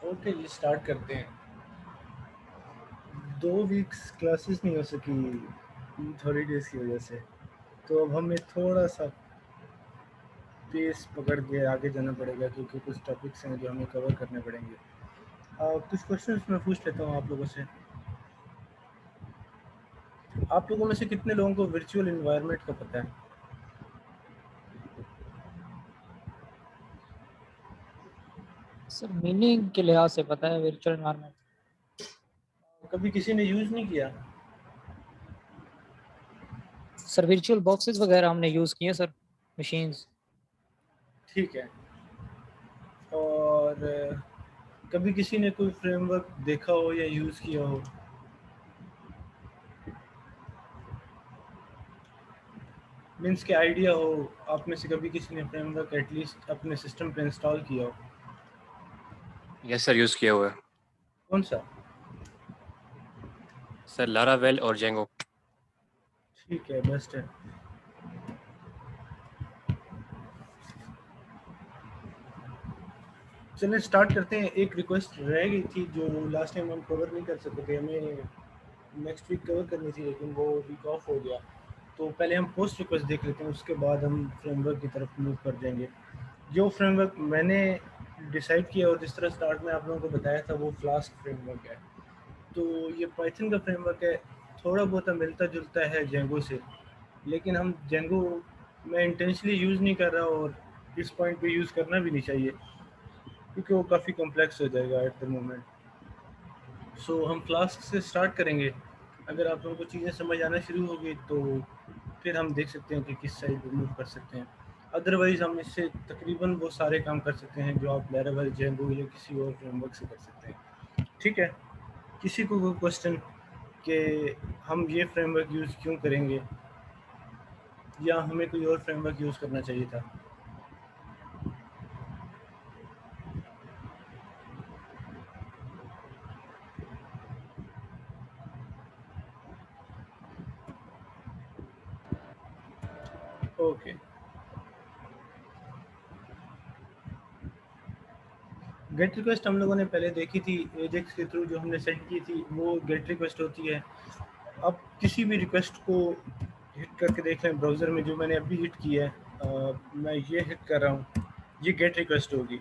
Okay जी, start करते हैं। 2 weeks classes नहीं हो सकी ईद हॉलीडेज़ की वजह से, तो अब हमें थोड़ा सा पेस पकड़ के आगे जाना पड़ेगा क्योंकि कुछ टॉपिक्स हैं जो हमें कवर करने पड़ेंगे। कुछ क्वेश्चंस मैं पूछ लेता हूँ आप लोगों से। आप लोगों में से कितने लोगों को वर्चुअल इन्वायरमेंट का पता है? सर मीनिंग के लिहाज से पता है वर्चुअल एनवायरनमेंट। कभी किसी ने यूज़ नहीं किया? सर वर्चुअल बॉक्सेस वगैरह हमने यूज़ किए सर, मशीन्स। ठीक है। और कभी किसी ने कोई फ्रेमवर्क देखा हो या यूज़ किया हो? मीन्स के आइडिया हो, आप में से कभी किसी ने फ्रेमवर्क एटलीस्ट अपने सिस्टम पे इंस्टॉल किया हो? यस सर, यूज़ किया हुआ है कौन सा? सर, लारावेल और जेंगो। ठीक है, बेस्ट है। चलिए स्टार्ट करते हैं। एक रिक्वेस्ट रह गई थी जो लास्ट टाइम हम कवर नहीं कर सके थे, हमें नेक्स्ट वीक कवर करनी थी लेकिन वो वीक ऑफ हो गया। तो पहले हम पोस्ट रिक्वेस्ट देख लेते हैं, उसके बाद हम फ्रेमवर्क की तरफ मूव कर जाएंगे। जो फ्रेमवर्क मैंने डिसाइड किया और जिस तरह स्टार्ट में आप लोगों को बताया था वो फ्लास्क फ्रेमवर्क है। तो ये पाइथन का फ्रेमवर्क है, थोड़ा बहुत मिलता जुलता है जेंगो से, लेकिन हम जेंगो में इंटेंशनली यूज़ नहीं कर रहा और इस पॉइंट पे यूज़ करना भी नहीं चाहिए क्योंकि वो काफ़ी कॉम्प्लेक्स हो जाएगा एट द मोमेंट। सो हम फ्लास्क से स्टार्ट करेंगे। अगर आप लोगों को चीज़ें समझ आना शुरू हो गई तो फिर हम देख सकते हैं कि किस साइड पे मूव कर सकते हैं। अदरवाइज़ हम इससे तकरीबन वो सारे काम कर सकते हैं जो आप लैरावेल, जेंगो या किसी और फ्रेमवर्क से कर सकते हैं। ठीक है, किसी को कोई क्वेश्चन कि हम ये फ्रेमवर्क यूज़ क्यों करेंगे या हमें कोई और फ्रेमवर्क यूज़ करना चाहिए था? ओके, गेट रिक्वेस्ट हम लोगों ने पहले देखी थी एजेक्स के थ्रू, जो हमने सेट की थी वो गेट रिक्वेस्ट होती है। अब किसी भी रिक्वेस्ट को हिट करके देख लें ब्राउज़र में, जो मैंने अभी हिट किया है, मैं ये हिट कर रहा हूँ, ये गेट रिक्वेस्ट होगी।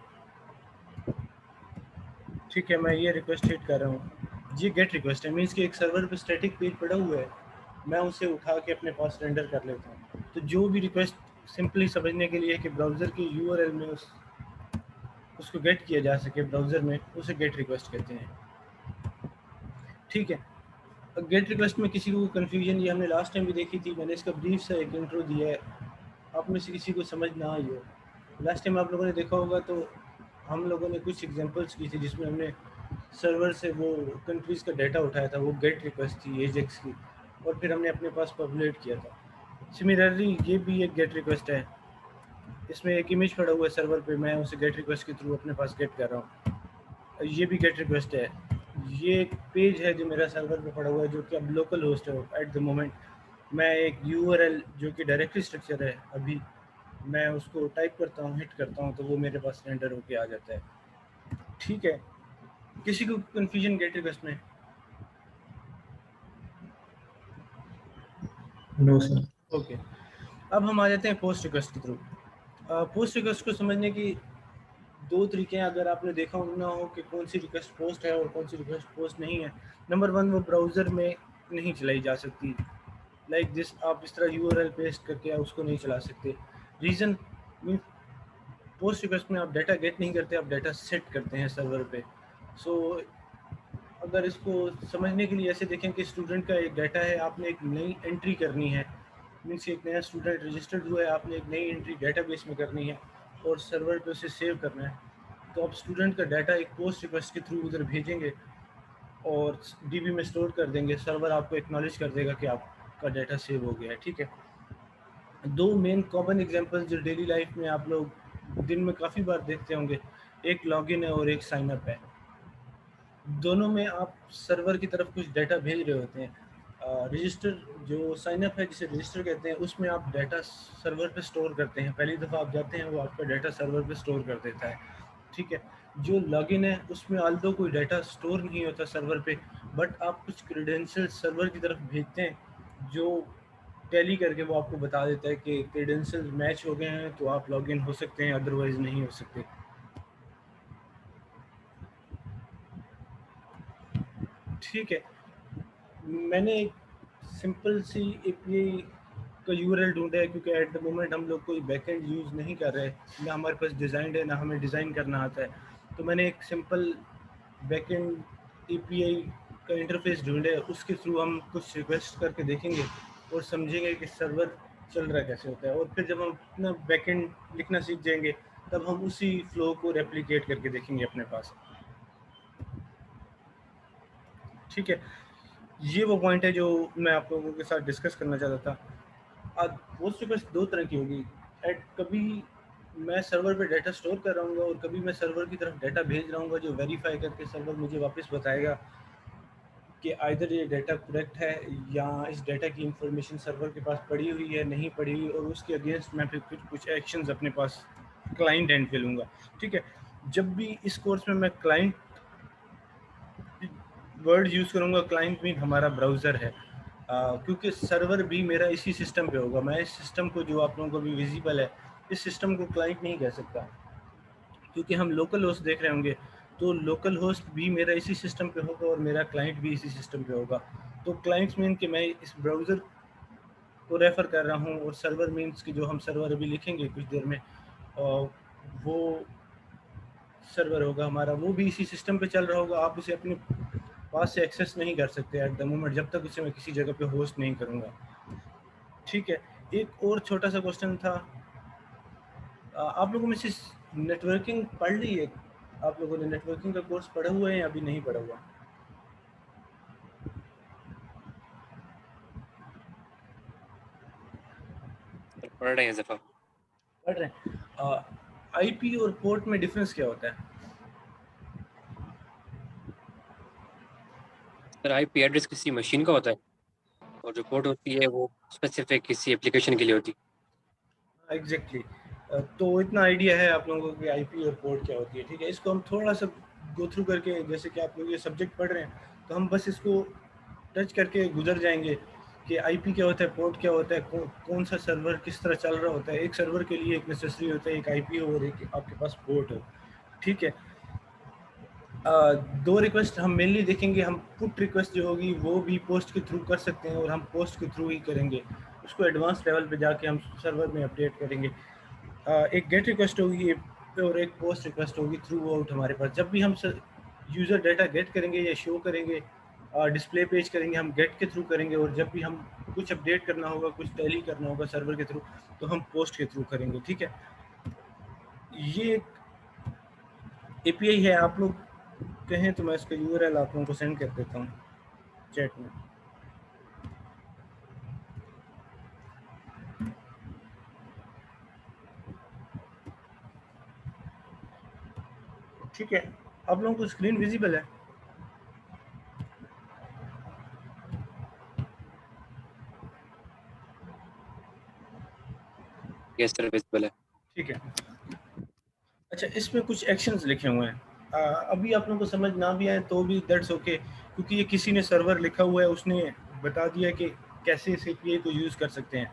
ठीक है, मैं ये रिक्वेस्ट हिट कर रहा हूँ, ये गेट रिक्वेस्ट है। मीन्स कि एक सर्वर पे स्टैटिक पेज पड़ा हुआ है, मैं उसे उठा के अपने पास रेंडर कर लेता हूँ। तो जो भी रिक्वेस्ट सिंपली समझने के लिए कि ब्राउज़र की यूआरएल में उसको गेट किया जा सके ब्राउज़र में, उसे गेट रिक्वेस्ट कहते हैं। ठीक है, गेट रिक्वेस्ट में किसी को कन्फ्यूजन, ये हमने लास्ट टाइम भी देखी थी, मैंने इसका ब्रीफ सा एक इंट्रो दिया है, आप में से किसी को समझ ना आई हो। लास्ट टाइम आप लोगों ने देखा होगा तो हम लोगों ने कुछ एग्जांपल्स की थी जिसमें हमने सर्वर से वो कंट्रीज़ का डाटा उठाया था, वो गेट रिक्वेस्ट थी एजेक्स की, और फिर हमने अपने पास पब्लिश किया था। सिमिलरली ये भी एक गेट रिक्वेस्ट है, इसमें एक इमेज पड़ा हुआ है सर्वर पे, मैं उसे गेट रिक्वेस्ट के थ्रू अपने पास गेट कर रहा हूँ। ये भी गेट रिक्वेस्ट है। ये एक पेज है जो मेरा सर्वर पे पड़ा हुआ है, जो कि अब लोकल होस्ट है एट द मोमेंट। मैं एक यूआरएल जो कि डायरेक्टरी स्ट्रक्चर है, अभी मैं उसको टाइप करता हूँ, हिट करता हूँ, तो वो मेरे पास रेंडर होके आ जाता है। ठीक है, किसी को कन्फ्यूजन गेट रिक्वेस्ट में? No sir. ओके, अब हम आ जाते हैं पोस्ट रिक्वेस्ट के थ्रू। पोस्ट रिक्वेस्ट को समझने की दो तरीके हैं, अगर आपने देखा ना हो कि कौन सी रिक्वेस्ट पोस्ट है और कौन सी रिक्वेस्ट पोस्ट नहीं है। नंबर वन, वो ब्राउज़र में नहीं चलाई जा सकती, लाइक दिस, आप इस तरह यूआरएल पेस्ट करके आप उसको नहीं चला सकते। रीज़न मीन, पोस्ट रिक्वेस्ट में आप डाटा गेट नहीं करते, आप डाटा सेट करते हैं सर्वर पे। सो अगर इसको समझने के लिए ऐसे देखें कि स्टूडेंट का एक डाटा है, आपने एक नई एंट्री करनी है, मीन्स एक नया स्टूडेंट रजिस्टर्ड हुआ है, आपने एक नई एंट्री डेटाबेस में करनी है और सर्वर पे उसे सेव करना है। तो आप स्टूडेंट का डाटा एक पोस्ट रिक्वेस्ट के थ्रू उधर भेजेंगे और डीबी में स्टोर कर देंगे, सर्वर आपको एक्नॉलेज कर देगा कि आपका डाटा सेव हो गया है। ठीक है, दो मेन कॉमन एग्जांपल्स जो डेली लाइफ में आप लोग दिन में काफ़ी बार देखते होंगे, एक लॉगिन है और एक साइन अप है। दोनों में आप सर्वर की तरफ कुछ डाटा भेज रहे होते हैं। रजिस्टर जो साइन अप है, जिसे रजिस्टर कहते हैं, उसमें आप डाटा सर्वर पे स्टोर करते हैं। पहली दफ़ा आप जाते हैं, वो आपका डाटा सर्वर पे स्टोर कर देता है। ठीक है। जो लॉगिन है उसमें आल्दो कोई डाटा स्टोर नहीं होता सर्वर पे, बट आप कुछ क्रेडेंशियल्स सर्वर की तरफ भेजते हैं जो टैली करके वो आपको बता देता है कि क्रेडेंशियल्स मैच हो गए हैं तो आप लॉगिन हो सकते हैं, अदरवाइज नहीं हो सकते। ठीक है। मैंने एक सिंपल सी एपीआई का यूआरएल ढूंढा है क्योंकि एट द मोमेंट हम लोग कोई बैकएंड यूज़ नहीं कर रहे, ना हमारे पास डिज़ाइन है, ना हमें डिज़ाइन करना आता है। तो मैंने एक सिंपल बैकएंड एपीआई का इंटरफेस ढूंढा है, उसके थ्रू हम कुछ रिक्वेस्ट करके देखेंगे और समझेंगे कि सर्वर चल रहा कैसे होता है। और फिर जब हम अपना बैकएंड लिखना सीख जाएंगे तब हम उसी फ्लो को रेप्लिकेट करके देखेंगे अपने पास। ठीक है, ये वो पॉइंट है जो मैं आप लोगों के साथ डिस्कस करना चाहता था। पोस्ट रिक्वेस्ट दो तरह की होगी। एट कभी मैं सर्वर पे डाटा स्टोर कर रहा हूँ और कभी मैं सर्वर की तरफ डाटा भेज रहा हूँ जो वेरीफाई करके सर्वर मुझे वापस बताएगा कि आइदर ये डाटा करेक्ट है या इस डाटा की इंफॉर्मेशन सर्वर के पास पड़ी हुई है, नहीं पड़ी हुई, और उसके अगेंस्ट मैं फिर कुछ एक्शंस अपने पास क्लाइंट एंड पे लूँगा। ठीक है, जब भी इस कोर्स में मैं क्लाइंट वर्ड यूज़ करूँगा, क्लाइंट मीन हमारा ब्राउज़र है, क्योंकि सर्वर भी मेरा इसी सिस्टम पे होगा। मैं इस सिस्टम को जो आप लोगों को भी विजिबल है, इस सिस्टम को क्लाइंट नहीं कह सकता क्योंकि हम लोकल होस्ट देख रहे होंगे। तो लोकल होस्ट भी मेरा इसी सिस्टम पे होगा और मेरा क्लाइंट भी इसी सिस्टम पे होगा। तो क्लाइंट्स मीन कि मैं इस ब्राउज़र को रेफ़र कर रहा हूँ और सर्वर मीन्स कि जो हम सर्वर अभी लिखेंगे कुछ देर में, वो सर्वर होगा हमारा, वो भी इसी सिस्टम पे चल रहा होगा। आप उसे अपने पास से एक्सेस नहीं कर सकते एट द मोमेंट जब तक उसे मैं किसी जगह पे होस्ट नहीं करूँगा। ठीक है, एक और छोटा सा क्वेश्चन था, आप लोगों में से नेटवर्किंग पढ़ ली है? आप लोगों ने नेटवर्किंग का कोर्स पढ़ा हुआ है या अभी नहीं पढ़ा हुआ? पढ़ रहे हैं इस दफ़ा। पढ़ रहे हैं। आईपी और पोर्ट में डिफरेंस क्या होता है? सर आईपी एड्रेस किसी मशीन का होता है और जो पोर्ट होती है वो स्पेसिफिक किसी एप्लीकेशन के लिए होती है। एग्जैक्टली। तो इतना आइडिया है आप लोगों को कि आईपी और पोर्ट क्या होती है। ठीक है, इसको हम थोड़ा सा गो थ्रू करके, जैसे कि आप लोग ये सब्जेक्ट पढ़ रहे हैं तो हम बस इसको टच करके गुजर जाएंगे कि आईपी क्या होता है, पोर्ट क्या होता है, कौन सा सर्वर किस तरह चल रहा होता है। एक सर्वर के लिए एक नेसेसरी होता है एक आईपी हो और एक आपके पास पोर्ट हो। ठीक है, दो रिक्वेस्ट हम मेनली देखेंगे। हम पुट रिक्वेस्ट जो होगी वो भी पोस्ट के थ्रू कर सकते हैं और हम पोस्ट के थ्रू ही करेंगे, उसको एडवांस लेवल पे जाके हम सर्वर में अपडेट करेंगे। एक गेट रिक्वेस्ट होगी और एक पोस्ट रिक्वेस्ट होगी थ्रू आउट हमारे पास। जब भी हम यूज़र डाटा गेट करेंगे या शो करेंगे, डिस्प्ले पेज करेंगे, हम गेट के थ्रू करेंगे, और जब भी हम कुछ अपडेट करना होगा, कुछ टैली करना होगा सर्वर के थ्रू, तो हम पोस्ट के थ्रू करेंगे। ठीक है, ये एक एपीआई है। आप लोग कहें तो मैं इसका यूआरएल आप लोगों को सेंड कर देता हूँ चैट में। ठीक है, आप लोगों को स्क्रीन विजिबल है? यस सर विजिबल है। ठीक है, अच्छा, इसमें कुछ एक्शंस लिखे हुए हैं। अभी आप लोगों को समझ ना भी आए तो भी दैट्स ओके, क्योंकि ये किसी ने सर्वर लिखा हुआ है, उसने बता दिया कि कैसे इस एपीआई को यूज़ कर सकते हैं।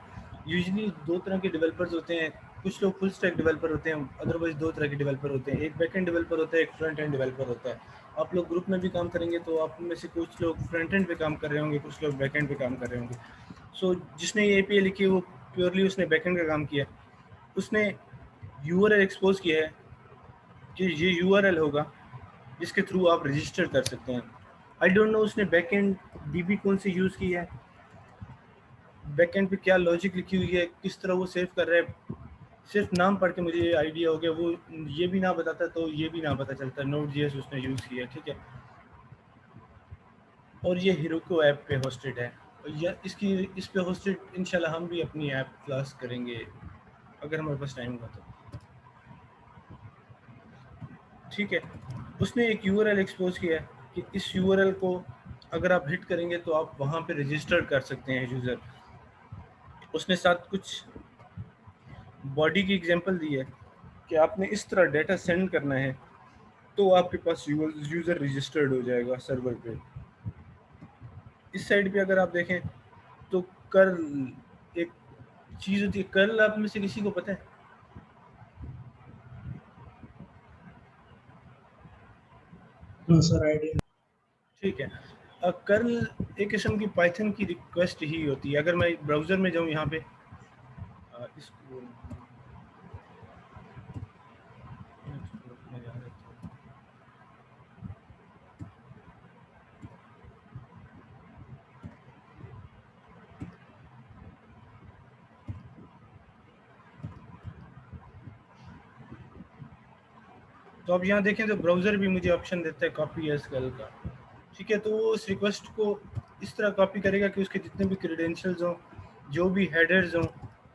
यूजुअली दो तरह के डेवलपर्स होते हैं, कुछ लोग फुल स्टैक डेवलपर होते हैं, अदरवाइज दो तरह के डेवलपर होते हैं, एक बैक एंड डेवलपर होता है, एक फ्रंट एंड डेवलपर होता है। आप लोग ग्रुप में भी काम करेंगे तो आप में से कुछ लोग फ्रंट एंड पे काम कर रहे होंगे, कुछ लोग बैक एंड पे काम कर रहे होंगे। सो जिसने ये एपीआई लिखी है वो प्योरली उसने बैक एंड का काम किया, उसने यूआरएल एक्सपोज किया है कि ये यूआरएल होगा जिसके थ्रू आप रजिस्टर कर सकते हैं। आई डोंट नो उसने बैकएंड डीबी कौन सी यूज़ की है, बैकएंड पे क्या लॉजिक लिखी हुई है, किस तरह वो सेव कर रहा है। सिर्फ नाम पढ़ के मुझे ये आइडिया हो गया, वो ये भी ना बताता तो ये भी ना पता चलता Node.js उसने यूज़ किया। ठीक है, और ये Heroku ऐप पे होस्टेड है, या इसकी इस पे होस्टेड इंशाल्लाह हम भी अपनी ऐप क्लास करेंगे अगर हमारे पास टाइम होगा तो। ठीक है, उसने एक यूआरएल एक्सपोज किया है कि इस यूआरएल को अगर आप हिट करेंगे तो आप वहाँ पे रजिस्टर कर सकते हैं यूज़र। उसने साथ कुछ बॉडी की एग्जांपल दी है कि आपने इस तरह डाटा सेंड करना है तो आपके पास यूज़र रजिस्टर्ड हो जाएगा सर्वर पे। इस साइड पे अगर आप देखें तो कर्ल एक चीज़ होती है। कर्ल आप में से किसी को पता है? Sir idea. ठीक है। कर्ल एक किस्म की पाइथन की रिक्वेस्ट ही होती है। अगर मैं ब्राउज़र में जाऊँ यहाँ पे इसको तो अब यहाँ देखें तो ब्राउज़र भी मुझे ऑप्शन देता है कॉपी एसक्यूएल का। ठीक है, तो वो उस रिक्वेस्ट को इस तरह कॉपी करेगा कि उसके जितने भी क्रेडेंशियल्स हों, जो भी हेडर्स हों,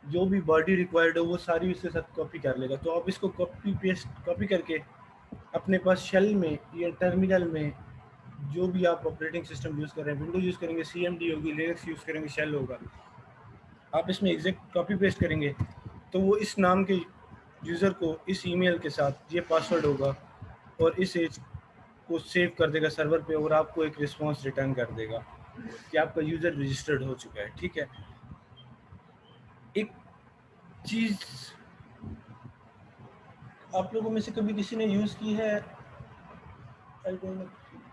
जो भी बॉडी रिक्वायर्ड हो, वो सारी उसके साथ कॉपी कर लेगा। तो आप इसको कॉपी करके अपने पास शेल में या टर्मिनल में जो भी आप ऑपरेटिंग सिस्टम यूज़ कर रहे हैं, विंडोज यूज़ करेंगे CMD होगी, लिनक्स यूज़ करेंगे शेल होगा, आप इसमें एग्जैक्ट कॉपी पेस्ट करेंगे तो वो इस नाम के यूज़र को इस ईमेल के साथ ये पासवर्ड होगा और इस एज को सेव कर देगा सर्वर पे और आपको एक रिस्पांस रिटर्न कर देगा कि आपका यूज़र रजिस्टर्ड हो चुका है। ठीक है, एक चीज़ आप लोगों में से कभी किसी ने यूज़ की है,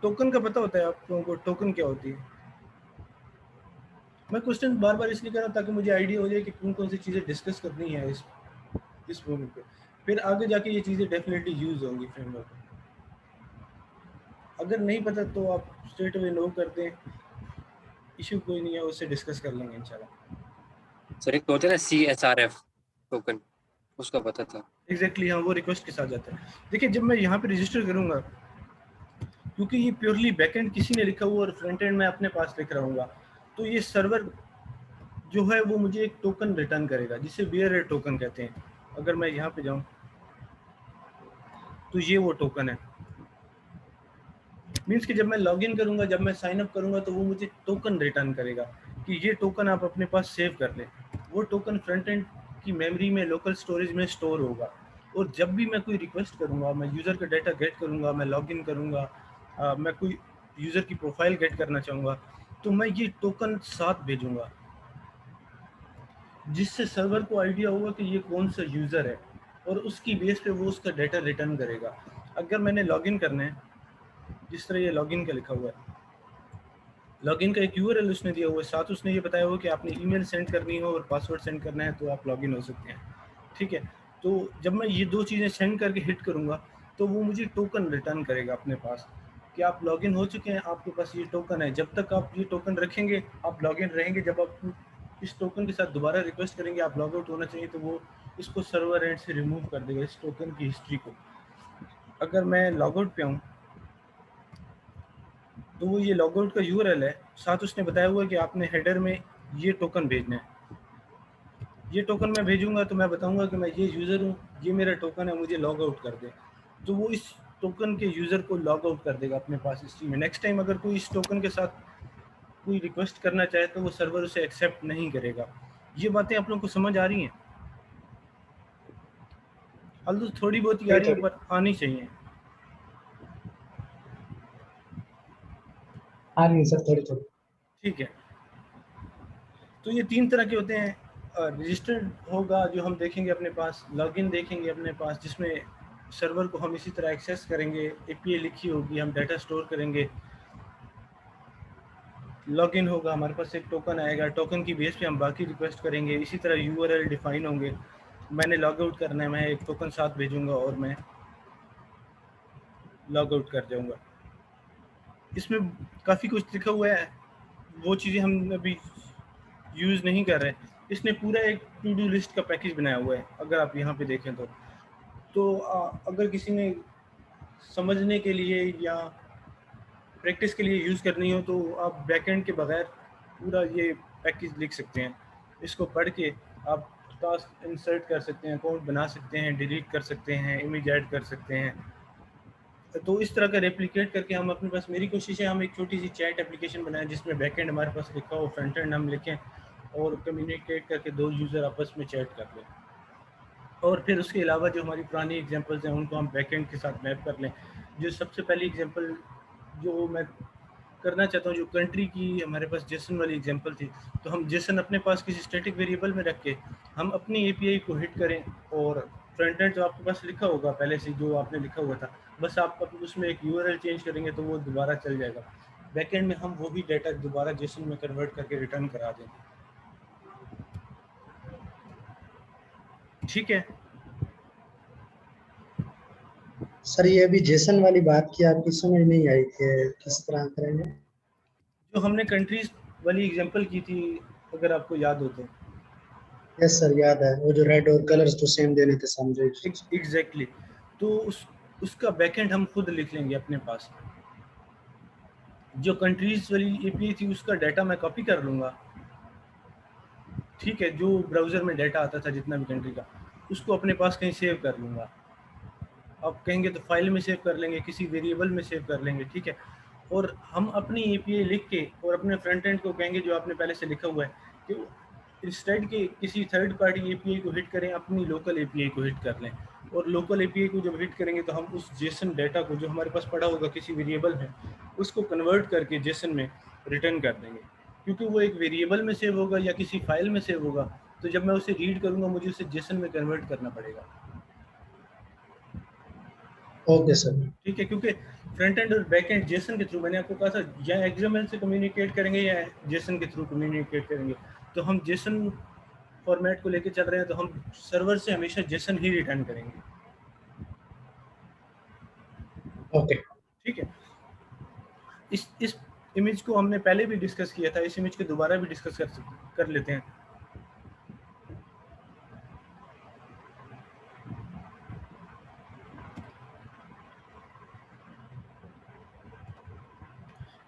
टोकन का पता होता है आप लोगों को? टोकन क्या होती है? मैं क्वेश्चन बार बार इसलिए कर रहा हूँ ताकि मुझे आइडिया हो जाए कि कौन कौन सी चीज़ें डिस्कस करनी है इस मोमेंट पे, फिर आगे जाके ये चीज़ें डेफिनेटली यूज़ होंगी फ्रेमवर्क में। अगर नहीं पता तो आप स्ट्रेट अवे नो कर दें, इशू कोई नहीं है, उससे डिस्कस कर लेंगे इंशाल्लाह। सर एक तो होता है ना CSRF टोकन, उसका पता था। एग्जैक्टली हाँ, वो रिक्वेस्ट के साथ जाता है। देखिए जब मैं यहाँ पे रजिस्टर करूँगा, क्योंकि ये प्योरली बैकएंड किसी ने लिखा हुआ और फ्रंट एंड मैं अपने पास लिख रहा हूँ, तो ये सर्वर जो है वो मुझे एक टोकन रिटर्न करेगा जिसे बेयर टोकन कहते हैं। अगर मैं यहाँ पे जाऊँ तो ये वो टोकन है। मीन्स कि जब मैं लॉगिन करूँगा, जब मैं साइन अप करूँगा तो वो मुझे टोकन रिटर्न करेगा कि ये टोकन आप अपने पास सेव कर लें। वो टोकन फ्रंट एंड की मेमोरी में, लोकल स्टोरेज में स्टोर होगा और जब भी मैं कोई रिक्वेस्ट करूँगा, मैं यूज़र का डाटा गेट करूँगा, मैं लॉगिन करूँगा, मैं कोई यूज़र की प्रोफाइल गेट करना चाहूँगा, तो मैं ये टोकन साथ भेजूँगा जिससे सर्वर को आइडिया होगा कि ये कौन सा यूज़र है और उसकी बेस पे वो उसका डाटा रिटर्न करेगा। अगर मैंने लॉगिन करना है, जिस तरह ये लॉगिन का लिखा हुआ है, लॉगिन का एक यूआरएल उसने दिया हुआ है, साथ उसने ये बताया हुआ कि आपने ईमेल सेंड करनी हो और पासवर्ड सेंड करना है तो आप लॉगिन हो सकते हैं। ठीक है, तो जब मैं ये दो चीज़ें सेंड करके हिट करूँगा तो वो मुझे टोकन रिटर्न करेगा अपने पास कि आप लॉगिन हो चुके हैं, आपके पास ये टोकन है। जब तक आप ये टोकन रखेंगे आप लॉगिन रहेंगे। जब आप इस टोकन के साथ दोबारा रिक्वेस्ट करेंगे आप लॉग आउट होना चाहिए, तो वो इसको सर्वर एंड से रिमूव कर देगा इस टोकन की हिस्ट्री को। अगर मैं लॉग आउट पे आऊँ तो वो ये लॉग आउट का यूआरएल है, साथ उसने बताया हुआ है कि आपने हेडर में ये टोकन भेजना है। ये टोकन मैं भेजूंगा तो मैं बताऊंगा कि मैं ये यूज़र हूँ, ये मेरा टोकन है, मुझे लॉग आउट कर दे। तो वो इस टोकन के यूज़र को लॉग आउट कर देगा अपने पास हिस्ट्री में। नेक्स्ट टाइम अगर कोई इस टोकन के साथ कोई रिक्वेस्ट करना चाहे तो वो सर्वर उसे एक्सेप्ट नहीं करेगा। ये बातें आप लोगों को समझ आ रही हैं? तो थोड़ी बहुत ही आ रही है पर आनी चाहिए। आ रही है सर थोड़ी थोड़ी। ठीक है, तो ये तीन तरह के होते हैं। रजिस्टर्ड होगा जो हम देखेंगे अपने पास, लॉगिन देखेंगे अपने पास जिसमें सर्वर को हम इसी तरह एक्सेस करेंगे, एपीआई लिखी होगी, हम डाटा स्टोर करेंगे। लॉगिन होगा, हमारे पास एक टोकन आएगा, टोकन की बेस पे हम बाकी रिक्वेस्ट करेंगे। इसी तरह यूआरएल डिफाइन होंगे। मैंने लॉग आउट करना है, मैं एक टोकन साथ भेजूंगा और मैं लॉग आउट कर जाऊंगा। इसमें काफ़ी कुछ लिखा हुआ है, वो चीज़ें हम अभी यूज़ नहीं कर रहे। इसने पूरा एक टू डू लिस्ट का पैकेज बनाया हुआ है। अगर आप यहाँ पे देखें तो अगर किसी ने समझने के लिए या प्रैक्टिस के लिए यूज़ करनी हो तो आप बैकएंड के बगैर पूरा ये पैकेज लिख सकते हैं। इसको पढ़ के आप टास्क इंसर्ट कर सकते हैं, अकाउंट बना सकते हैं, डिलीट कर सकते हैं, इमेज ऐड कर सकते हैं। तो इस तरह का रेप्लिकेट करके हम अपने पास, मेरी कोशिश है हम एक छोटी सी चैट एप्लीकेशन बनाएं जिसमें बैकएंड हमारे पास लिखा हो, फ्रंट एंड हम लिखें और कम्युनिकेट करके दो यूज़र आपस में चैट कर लें। और फिर उसके अलावा जो हमारी पुरानी एग्जांपल्स हैं उनको हम बैकएंड के साथ मैप कर लें जो सबसे पहली एग्जांपल जो मैं करना चाहता हूँ, जो कंट्री की हमारे पास जेसन वाली एग्जांपल थी, तो हम जेसन अपने पास किसी स्टैटिक वेरिएबल में रख के हम अपनी एपीआई को हिट करें, और फ्रंट एंड जो आपके पास लिखा होगा पहले से, जो आपने लिखा हुआ था, बस आप उसमें एक यूआरएल चेंज करेंगे तो वो दोबारा चल जाएगा। बैकएंड में हम वही डाटा दोबारा जेसन में कन्वर्ट करके रिटर्न करा देंगे। ठीक है सर ये अभी जेसन वाली बात की आपकी समझ नहीं आई कि किस तरह करेंगे। जो हमने कंट्रीज वाली एग्जांपल की थी, अगर आपको याद हो तो। यस सर याद है, वो जो रेड और कलर्स तो सेम देने थे समझे। एग्जैक्टली तो उसका बैकएंड हम खुद लिख लेंगे अपने पास। जो कंट्रीज वाली एपीआई थी उसका डाटा मैं कॉपी कर लूँगा, ठीक है, जो ब्राउज़र में डाटा आता था जितना भी कंट्री का, उसको अपने पास कहीं सेव कर लूँगा। आप कहेंगे तो फाइल में सेव कर लेंगे, किसी वेरिएबल में सेव कर लेंगे, ठीक है। और हम अपनी एपीआई लिख के और अपने फ्रंट एंड को कहेंगे जो आपने पहले से लिखा हुआ है कि इंस्टेड के किसी थर्ड पार्टी एपीआई को हिट करें, अपनी लोकल एपीआई को हिट कर लें। और लोकल एपीआई को जब हिट करेंगे तो हम उस जेसन डाटा को जो हमारे पास पड़ा होगा किसी वेरिएबल में, उसको कन्वर्ट करके जेसन में रिटर्न कर देंगे, क्योंकि वो एक वेरिएबल में सेव होगा या किसी फाइल में सेव होगा। तो जब मैं उसे रीड करूँगा मुझे उसे जेसन में कन्वर्ट करना पड़ेगा। Okay sir. ठीक है, क्योंकि फ्रंट एंड और बैक एंड जेसन के थ्रू, मैंने आपको कहा था, या एक्सएमएल से कम्युनिकेट करेंगे या जेसन के थ्रू कम्युनिकेट करेंगे। तो हम जेसन फॉर्मेट को लेके चल रहे हैं तो हम सर्वर से हमेशा जेसन ही रिटर्न करेंगे। ओके ठीक है, इस इमेज को हमने पहले भी डिस्कस किया था, इस इमेज को दोबारा भी डिस्कस कर लेते हैं।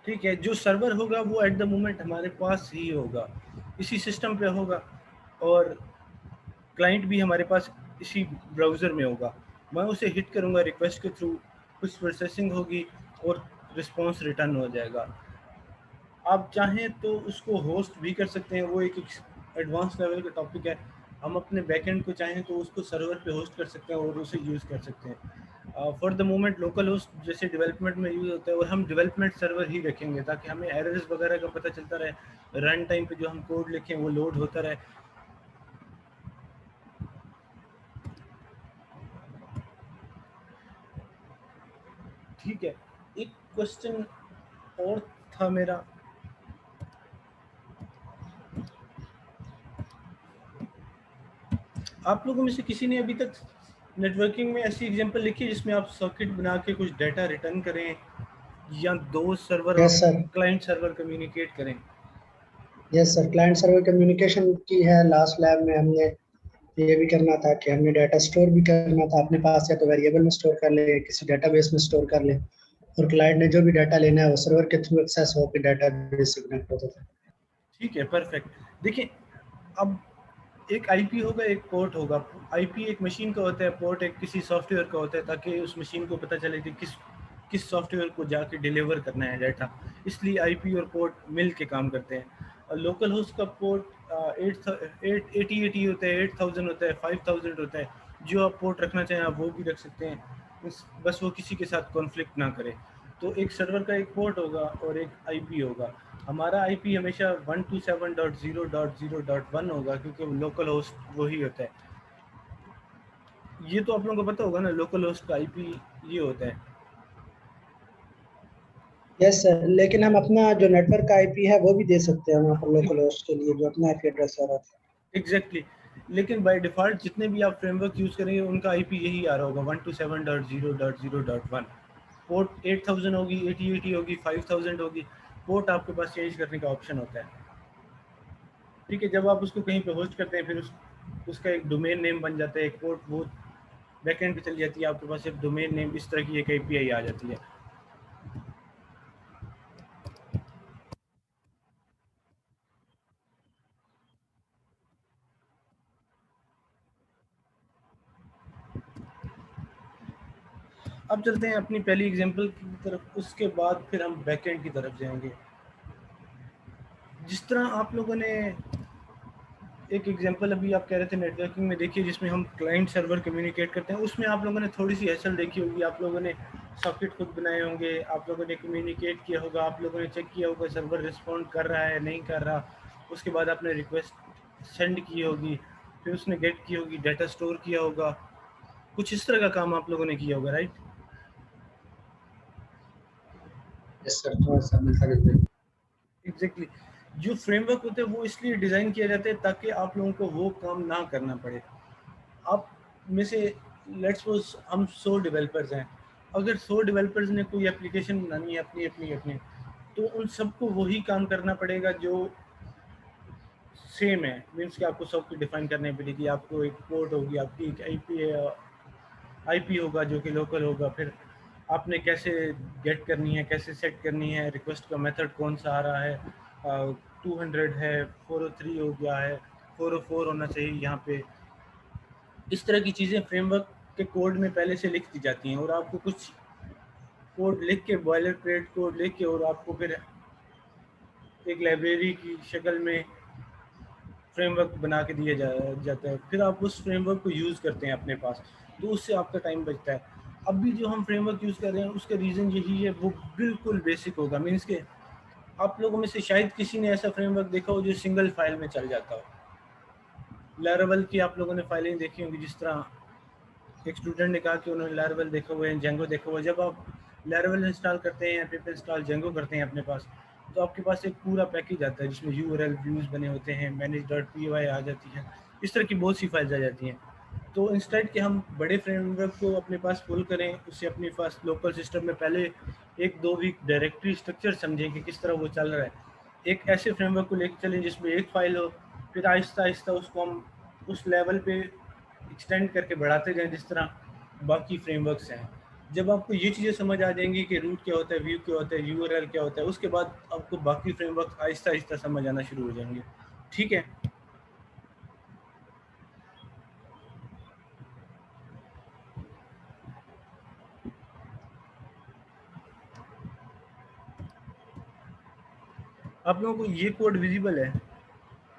ठीक है, जो सर्वर होगा वो एट द मोमेंट हमारे पास ही होगा, इसी सिस्टम पे होगा, और क्लाइंट भी हमारे पास इसी ब्राउज़र में होगा। मैं उसे हिट करूँगा रिक्वेस्ट के थ्रू, कुछ प्रोसेसिंग होगी और रिस्पॉन्स रिटर्न हो जाएगा। आप चाहें तो उसको होस्ट भी कर सकते हैं, वो एक एडवांस लेवल का टॉपिक है। हम अपने बैकएंड को चाहें तो उसको सर्वर पे होस्ट कर सकते हैं और उसे यूज़ कर सकते हैं। For the moment local host जैसे डेवलपमेंट में यूज़ होता है, और हम डेवलपमेंट सर्वर ही रखेंगे ताकि हमें एरर्स वगैरह का पता चलता रहे, रन टाइम पे जो हम कोड लिखें वो लोड होता रहे। ठीक है, एक क्वेश्चन और था मेरा, आप लोगों में से किसी ने अभी तक नेटवर्किंग में ऐसी एग्जांपल लिखी है जिसमें आप सर्किट बना के कुछ डाटा रिटर्न करें या दो server yes sir. Client server communicate करें? Yes sir, client server communication की है। लास्ट लैब में हमने ये भी करना था कि हमने डाटा स्टोर भी करना था अपने पास, या तो वेरिएबल में स्टोर कर ले, किसी डेटाबेस में स्टोर कर ले, और क्लाइंट ने जो भी डाटा लेना है वो सर्वर के थ्रू एक्सेस होकर डेटाबेस से कनेक्ट होता था। ठीक है, परफेक्ट। देखिए, अब एक आईपी होगा, एक पोर्ट होगा। आईपी एक मशीन का होता है, पोर्ट एक किसी सॉफ्टवेयर का होता है, ताकि उस मशीन को पता चले कि किस सॉफ्टवेयर को जाके डिलीवर करना है डाटा। इसलिए आईपी और पोर्ट मिल के काम करते हैं। और लोकल होस्ट का पोर्ट 880 होता है, 8000 होता है, 5000 होता है। जो आप पोर्ट रखना चाहें आप वो भी रख सकते हैं, बस वो किसी के साथ कॉन्फ्लिक्ट ना करे। तो एक सर्वर का एक पोर्ट होगा और एक आईपी होगा। हमारा आईपी हमेशा 127.0.0.1 होगा, क्योंकि लोकल होस्ट वही होता है। ये तो आप लोगों को पता होगा ना, लोकल होस्ट का आईपी ये होता है। यस सर, लेकिन हम अपना जो नेटवर्क का आईपी है वो भी दे सकते हैं वहाँ पर लोकल होस्ट के लिए, जो अपना आईपी एड्रेस आ रहा था। एग्जैक्टली, लेकिन बाय डिफॉल्ट जितने भी आप फ्रेमवर्क यूज करेंगे उनका आईपी यही आ रहा होगा, 127.0.0.1। पोर्ट 8000 होगी, 8080 होगी, 5000 होगी। पोर्ट आपके पास चेंज करने का ऑप्शन होता है। ठीक है, जब आप उसको कहीं पे होस्ट करते हैं फिर उसका एक डोमेन नेम बन जाता है, एक पोर्ट वो बैकएंड पे चली जाती है, आपके पास एक डोमेन नेम, इस तरह की एक एपीआई आ जाती है। अब चलते हैं अपनी पहली एग्जांपल की तरफ, उसके बाद फिर हम बैकएंड की तरफ जाएंगे। जिस तरह आप लोगों ने एक एग्जांपल अभी आप कह रहे थे नेटवर्किंग में देखिए जिसमें हम क्लाइंट सर्वर कम्युनिकेट करते हैं, उसमें आप लोगों ने थोड़ी सी हैसल देखी होगी। आप लोगों ने सॉकेट खुद बनाए होंगे, आप लोगों ने कम्युनिकेट किया होगा, आप लोगों ने चेक किया होगा सर्वर रिस्पॉन्ड कर रहा है नहीं कर रहा, उसके बाद आपने रिक्वेस्ट सेंड की होगी, फिर उसने गेट की होगी, डाटा स्टोर किया होगा, कुछ इस तरह का काम आप लोगों ने किया होगा, राइट? यस सर, थोड़ा सा मिलता जुलता है। एग्जैक्टली। जो फ्रेमवर्क होते हैं वो इसलिए डिज़ाइन किया जाता है ताकि आप लोगों को वो काम ना करना पड़े। आप में से लेट्स सपोज हम 100 डेवलपर्स हैं, अगर 100 डेवलपर्स ने कोई एप्लीकेशन बनानी है अपनी अपनी अपनी, तो उन सबको वही काम करना पड़ेगा जो सेम है। मीन्स कि आपको सबको डिफाइन करनी पड़ेगी, आपको एक पोर्ट होगी, आपकी एक आईपी होगा जो कि लोकल होगा, फिर आपने कैसे गेट करनी है, कैसे सेट करनी है, रिक्वेस्ट का मेथड कौन सा आ रहा है, 200 है, 403 हो गया है, 404 होना चाहिए यहाँ पे। इस तरह की चीज़ें फ्रेमवर्क के कोड में पहले से लिख दी जाती हैं, और आपको कुछ कोड लिख के, बॉयलर प्लेट कोड लिख के, और आपको फिर एक लाइब्रेरी की शक्ल में फ्रेमवर्क बना के दिया जाता है। फिर आप उस फ्रेमवर्क को यूज़ करते हैं अपने पास, तो उससे आपका टाइम बचता है। अभी जो हम फ्रेमवर्क यूज़ कर रहे हैं उसका रीज़न यही है, वो बिल्कुल बेसिक होगा। मीन्स के आप लोगों में से शायद किसी ने ऐसा फ्रेमवर्क देखा हो जो सिंगल फाइल में चल जाता हो। लैरावेल की आप लोगों ने फाइलें देखी होंगी, जिस तरह एक स्टूडेंट ने कहा कि उन्होंने लैरावेल देखा हुआ है, जेंगो देखा हुआ है। जब आप लैरावेल इंस्टॉल करते हैं या पिप इंस्टॉल जेंगो करते हैं अपने पास, तो आपके पास एक पूरा पैकेज आता है जिसमें यूआरएल व्यूज़ बने होते हैं, manage.py आ जाती है, इस तरह की बहुत सी फाइल्स आ जाती हैं। तो इंस्टेड कि हम बड़े फ्रेमवर्क को अपने पास पुल करें, उससे अपने पास लोकल सिस्टम में पहले 1-2 वीक डायरेक्टरी स्ट्रक्चर समझें कि किस तरह वो चल रहा है, एक ऐसे फ्रेमवर्क को लेकर चलें जिसमें एक फ़ाइल हो, फिर आहिस्ता आहिस्ता उसको हम उस लेवल पे एक्सटेंड करके बढ़ाते जाएं जिस तरह बाकी फ्रेमवर्क्स हैं। जब आपको ये चीज़ें समझ आ जाएंगी कि रूट क्या होता है, व्यू क्या होता है, यूआरएल क्या होता है, उसके बाद आपको बाकी फ्रेमवर्क आहिस्ता आहिस्ता समझ आना शुरू हो जाएंगे। ठीक है? आप लोगों को ये कोड विजिबल है?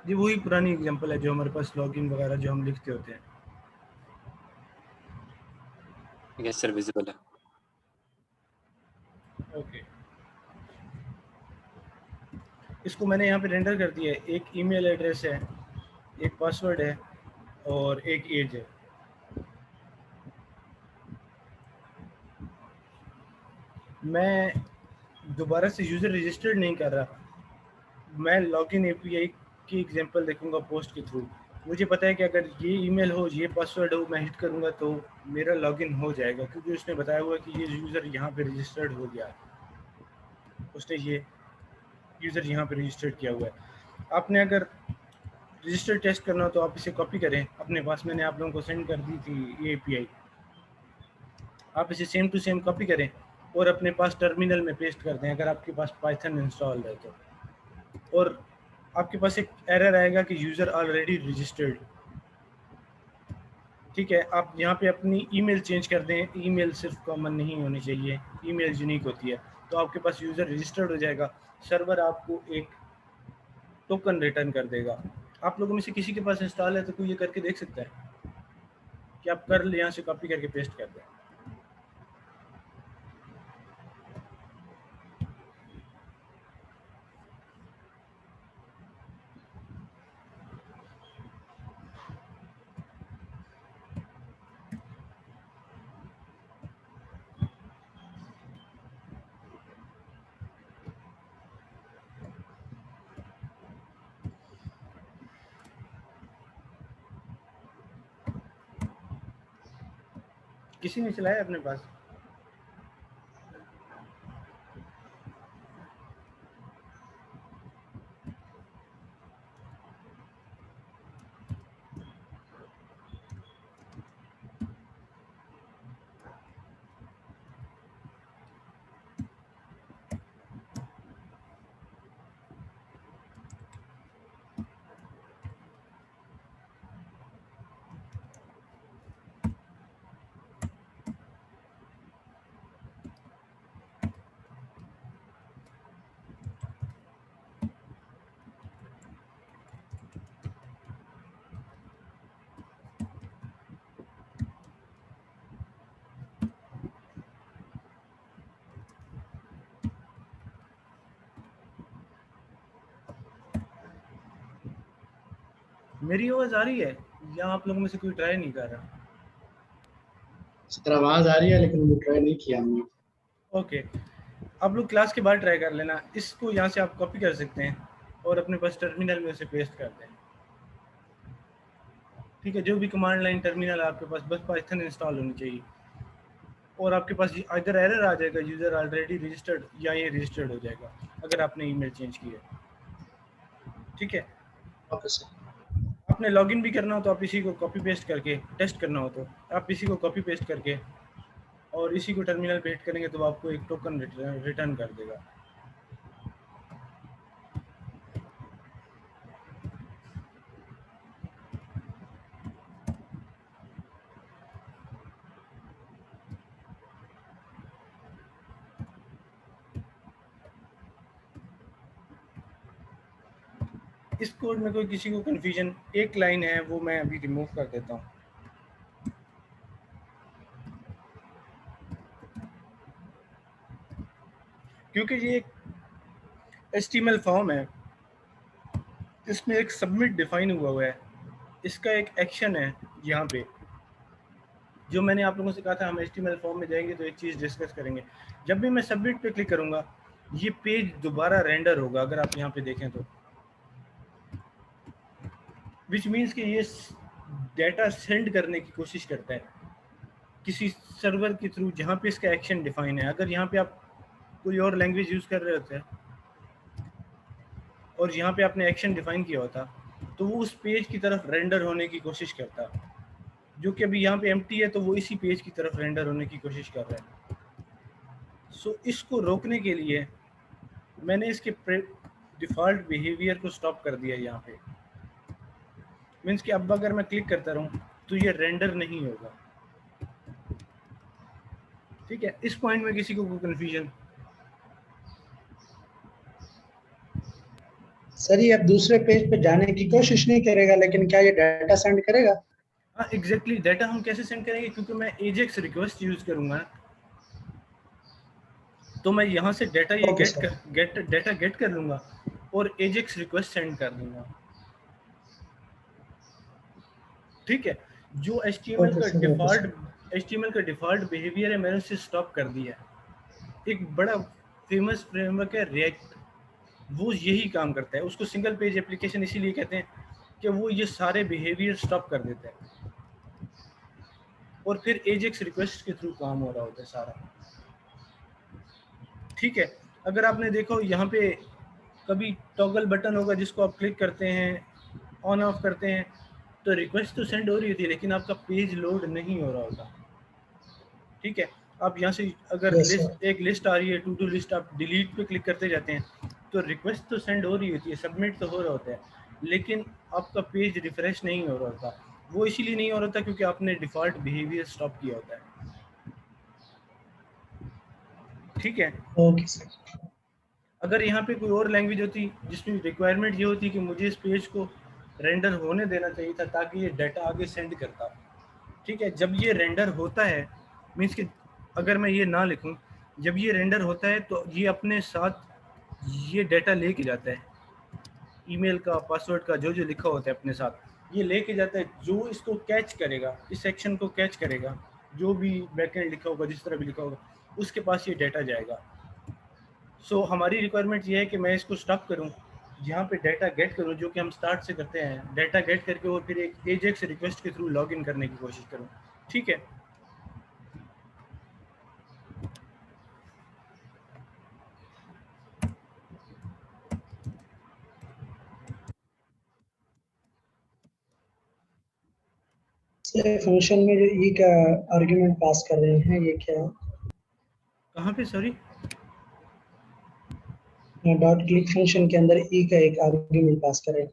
ये वही पुरानी एग्जांपल है जो हमारे पास लॉगिन वगैरह जो हम लिखते होते हैं। यस सर, विजिबल है। ओके, इसको मैंने यहाँ पे रेंडर कर दिया है। एक ईमेल एड्रेस है, एक पासवर्ड है और एक एज है। मैं दोबारा से यूज़र रजिस्टर्ड नहीं कर रहा, मैं लॉगिन एपीआई की एग्जांपल देखूंगा पोस्ट के थ्रू। मुझे पता है कि अगर ये ईमेल हो, ये पासवर्ड हो, मैं हिट करूंगा तो मेरा लॉगिन हो जाएगा, क्योंकि उसने बताया हुआ कि ये यूज़र यहाँ पे रजिस्टर्ड हो गया है, उसने ये यूज़र यहाँ पे रजिस्टर्ड किया हुआ है। आपने अगर रजिस्टर टेस्ट करना हो तो आप इसे कॉपी करें अपने पास, मैंने आप लोगों को सेंड कर दी थी ये एपीआई। आप इसे सेम टू सेम कॉपी करें और अपने पास टर्मिनल में पेस्ट कर दें, अगर आपके पास पाइथन इंस्टॉल है तो। और आपके पास एक एरर आएगा कि यूज़र ऑलरेडी रजिस्टर्ड। ठीक है, आप यहाँ पे अपनी ईमेल चेंज कर दें। ईमेल सिर्फ कॉमन नहीं होनी चाहिए, ईमेल यूनिक होती है, तो आपके पास यूज़र रजिस्टर्ड हो जाएगा। सर्वर आपको एक टोकन रिटर्न कर देगा। आप लोगों में से किसी के पास इंस्टॉल है तो कोई ये करके देख सकता है कि आप कर ले, यहाँ से कॉपी करके पेस्ट कर दें। किसी ने चलाया अपने पास? मेरी आवाज़ आ रही है या आप लोगों में से कोई ट्राई नहीं कर रहा? सर आवाज आ रही है लेकिन वो ट्राई नहीं किया हमने। ओके, आप लोग क्लास के बाद ट्राई कर लेना। इसको यहाँ से आप कॉपी कर सकते हैं और अपने पास टर्मिनल में उसे पेस्ट कर दें। ठीक है, जो भी कमांड लाइन टर्मिनल आपके पास, बस पाइथन इंस्टॉल होनी चाहिए और आपके पास इधर एरर आ जाएगा यूज़र ऑलरेडी रजिस्टर्ड, या ये रजिस्टर्ड हो जाएगा अगर आपने ईमेल चेंज किया। ठीक है, ओके सर। आपने लॉगिन भी करना हो तो आप इसी को कॉपी पेस्ट करके, टेस्ट करना हो तो आप इसी को कॉपी पेस्ट करके और इसी को टर्मिनल पे हिट करेंगे तो आपको एक टोकन रिटर्न कर देगा। इस कोड में कोई किसी को कन्फ्यूजन, एक लाइन है वो मैं अभी रिमूव कर देता हूँ। क्योंकि ये एक HTML फॉर्म है, इसमें एक सबमिट डिफाइन हुआ है, इसका एक एक्शन है यहाँ पे, जो मैंने आप लोगों से कहा था हम HTML फॉर्म में जाएंगे तो एक चीज़ डिस्कस करेंगे। जब भी मैं सबमिट पे क्लिक करूँगा ये पेज दोबारा रेंडर होगा, अगर आप यहाँ पे देखें तो, विच मीन्स कि ये डेटा सेंड करने की कोशिश करता है किसी सर्वर के थ्रू जहाँ पे इसका एक्शन डिफाइन है। अगर यहाँ पे आप कोई और लैंग्वेज यूज़ कर रहे होते हैं और यहाँ पे आपने एक्शन डिफाइन किया होता तो वो उस पेज की तरफ रेंडर होने की कोशिश करता, जो कि अभी यहाँ पे एम्प्टी है तो वो इसी पेज की तरफ रेंडर होने की कोशिश कर रहा है। सो इसको रोकने के लिए मैंने इसके डिफ़ॉल्ट बिहेवियर को स्टॉप कर दिया यहाँ पे। मीन्स कि अब अगर मैं क्लिक करता रहूँ तो ये रेंडर नहीं होगा। ठीक है, इस पॉइंट में किसी को कोई कन्फ्यूजन? सर ये अब दूसरे पेज पे जाने की कोशिश नहीं करेगा, लेकिन क्या ये डाटा सेंड करेगा? हाँ एग्जैक्टली, डाटा हम कैसे सेंड करेंगे, क्योंकि मैं एजेक्स रिक्वेस्ट यूज़ करूँगा तो मैं यहाँ से डाटा ये डाटा गेट कर लूँगा और एजेक्स रिक्वेस्ट सेंड कर दूँगा। ठीक है, जो HTML का डिफ़ॉल्ट बिहेवियर है मैंने उसे स्टॉप कर दिया है। एक बड़ा फेमस फ्रेमवर्क है रिएक्ट, वो यही काम करता है। उसको सिंगल पेज एप्लीकेशन इसीलिए कहते हैं कि वो ये सारे बिहेवियर स्टॉप कर देता है और फिर एजेक्स रिक्वेस्ट के थ्रू काम हो रहा होता है सारा। ठीक है, अगर आपने देखो यहाँ पे कभी टॉगल बटन होगा जिसको आप क्लिक करते हैं, ऑन ऑफ करते हैं तो रिक्वेस्ट तो सेंड हो रही होती है लेकिन आपका पेज लोड नहीं हो रहा होता। ठीक है, आप यहाँ से अगर एक लिस्ट आ रही है, टू डू लिस्ट, आप डिलीट पे क्लिक करते जाते हैं तो रिक्वेस्ट तो सेंड हो रही होती है, सबमिट तो हो रहा होता है, लेकिन आपका पेज रिफ्रेश नहीं हो रहा होता। वो इसीलिए नहीं हो रहा था क्योंकि आपने डिफ़ॉल्ट बिहेवियर स्टॉप किया होता है। ठीक है, ओके सर। अगर यहाँ पे कोई और लैंग्वेज होती जिसमें रिक्वायरमेंट ये होती कि मुझे इस पेज को रेंडर होने देना चाहिए था ताकि ये डाटा आगे सेंड करता। ठीक है, जब ये रेंडर होता है मीन्स कि अगर मैं ये ना लिखूं, जब ये रेंडर होता है तो ये अपने साथ ये डाटा लेके जाता है, ईमेल का, पासवर्ड का, जो जो लिखा होता है अपने साथ ये लेके जाता है। जो इसको कैच करेगा, इस सेक्शन को कैच करेगा, जो भी बैकएंड लिखा होगा, जिस तरह भी लिखा होगा, उसके पास ये डाटा जाएगा। सो हमारी रिक्वायरमेंट ये है कि मैं इसको स्टॉप करूं, यहाँ पे डाटा गेट करूं, जो कि हम स्टार्ट से करते हैं। डाटा गेट करके वो फिर एक एजेक्स रिक्वेस्ट के थ्रू लॉगिन करने की कोशिश करूं। ठीक है, फंक्शन में जो ई का आर्गुमेंट पास कर रहे हैं ये क्या है? कहाँ पे? सॉरी, डॉट क्लिक फंक्शन के अंदर ई का एक आर्गुमेंट पास करें।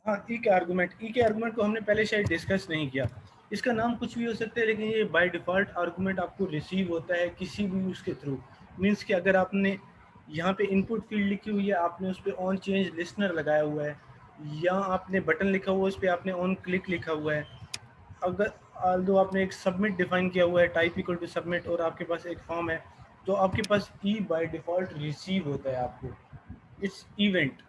हाँ, ई के आर्गूमेंट को हमने पहले शायद डिस्कस नहीं किया। इसका नाम कुछ भी हो सकता है लेकिन ये बाय डिफ़ॉल्ट आर्गूमेंट आपको रिसीव होता है किसी भी उसके थ्रू। मीन्स कि अगर आपने यहाँ पे इनपुट फील्ड लिखी हुई है, आपने उस पर ऑन चेंज लिसनर लगाया हुआ है, या आपने बटन लिखा हुआ है उस पर आपने ऑन क्लिक लिखा हुआ है, अगर दो आपने एक सबमिट डिफाइन किया हुआ है, टाइप इक्वल टू सबमिट, और आपके पास एक फॉर्म है, तो आपके पास ई बाय डिफ़ॉल्ट रिसीव होता है आपको। It's event.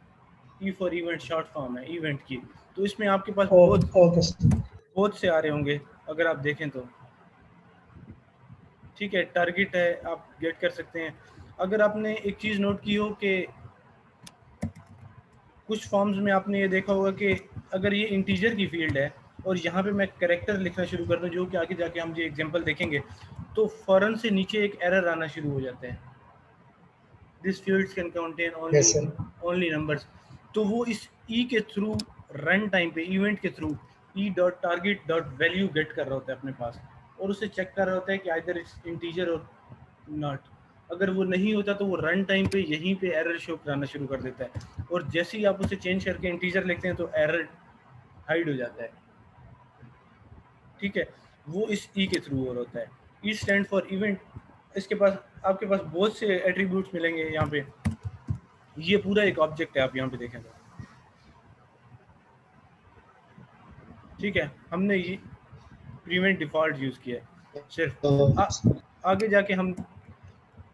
E for event short form है इवेंट की। तो इसमें आपके पास ओके सर, बहुत से आ रहे होंगे अगर आप देखें तो। ठीक है, टारगेट है, आप गेट कर सकते हैं। अगर आपने एक चीज़ नोट की हो कि कुछ फॉर्म्स में आपने ये देखा होगा कि अगर ये इंटीजर की फील्ड है और यहाँ पे मैं कैरेक्टर लिखना शुरू कर दूँ, जो कि आगे जाके हम जो एग्जांपल देखेंगे, तो फ़ौरन से नीचे एक एरर आना शुरू हो जाता है, this fields can contain yes sir, only numbers. तो वो इस ई के थ्रू रन टाइम पे इवेंट के through E dot target dot value gate कर रहा होता है अपने पास, और उसे चेक कर रहा होता है कि आइदर इट्स इंटीजर और नॉट। अगर वो नहीं होता तो वो रन टाइम पे यहीं पे एरर शो कराना शुरू कर देता है, और जैसे ही आप उसे चेंज करके इंटीजर लिखते हैं तो एरर हाइड हो जाता है। ठीक है, वो इस ई के थ्रू और होता है। E stand for event. इसके पास आपके पास बहुत से एट्रीब्यूट्स मिलेंगे यहाँ पे, ये पूरा एक ऑब्जेक्ट है आप यहाँ पे देखें तो। ठीक है, हमने ये प्रीवेंट डिफ़ॉल्ट यूज़ किया है सिर्फ। तो आगे जाके हम